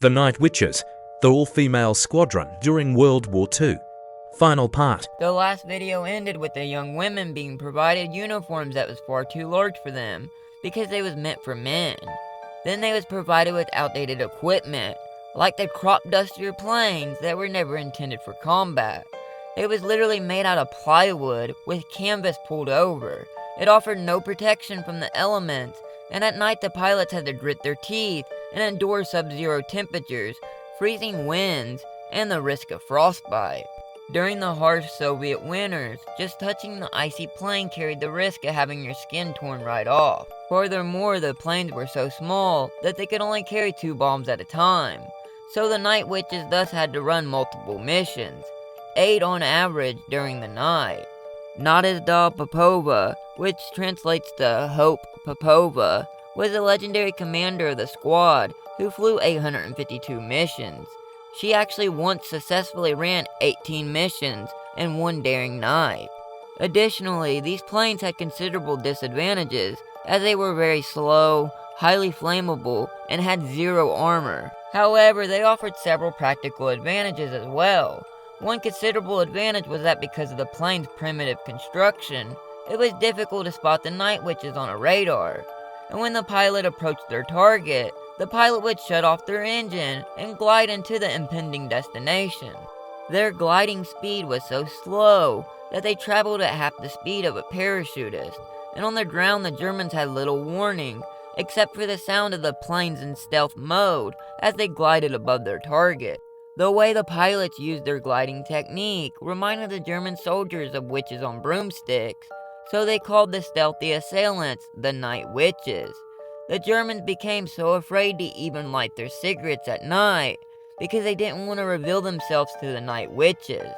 The Night Witches, the all-female squadron during World War II. Final part. The last video ended with the young women being provided uniforms that was far too large for them because they was meant for men. Then they was provided with outdated equipment, like the crop duster planes that were never intended for combat. It was literally made out of plywood with canvas pulled over. It offered no protection from the elements, and at night the pilots had to grit their teeth and endure sub-zero temperatures, freezing winds, and the risk of frostbite. During the harsh Soviet winters, just touching the icy plane carried the risk of having your skin torn right off. Furthermore, the planes were so small that they could only carry 2 bombs at a time, so the Night Witches thus had to run multiple missions, 8 on average during the night. Nadezhda Popova, which translates to Hope Popova, was a legendary commander of the squad who flew 852 missions. She actually once successfully ran 18 missions in one daring night. Additionally, these planes had considerable disadvantages as they were very slow, highly flammable, and had 0 armor. However, they offered several practical advantages as well. One considerable advantage was that because of the plane's primitive construction, it was difficult to spot the Night Witches on a radar, and when the pilot approached their target, the pilot would shut off their engine and glide into the impending destination. Their gliding speed was so slow that they traveled at half the speed of a parachutist, and on the ground the Germans had little warning, except for the sound of the planes in stealth mode as they glided above their target. The way the pilots used their gliding technique reminded the German soldiers of witches on broomsticks, so they called the stealthy assailants the Night Witches. The Germans became so afraid to even light their cigarettes at night because they didn't want to reveal themselves to the Night Witches.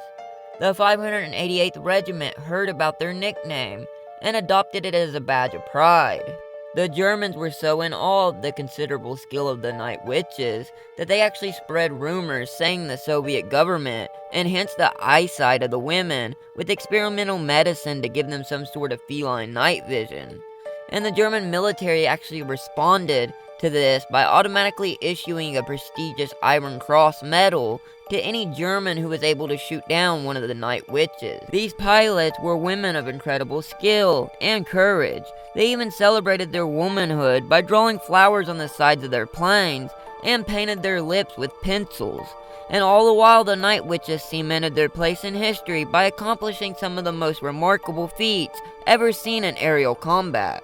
The 588th Regiment heard about their nickname and adopted it as a badge of pride. The Germans were so in awe of the considerable skill of the Night Witches that they actually spread rumors saying the Soviet government enhanced the eyesight of the women with experimental medicine to give them some sort of feline night vision. And the German military actually responded to this by automatically issuing a prestigious Iron Cross medal to any German who was able to shoot down one of the Night Witches. These pilots were women of incredible skill and courage. They even celebrated their womanhood by drawing flowers on the sides of their planes and painted their lips with pencils. And all the while the Night Witches cemented their place in history by accomplishing some of the most remarkable feats ever seen in aerial combat.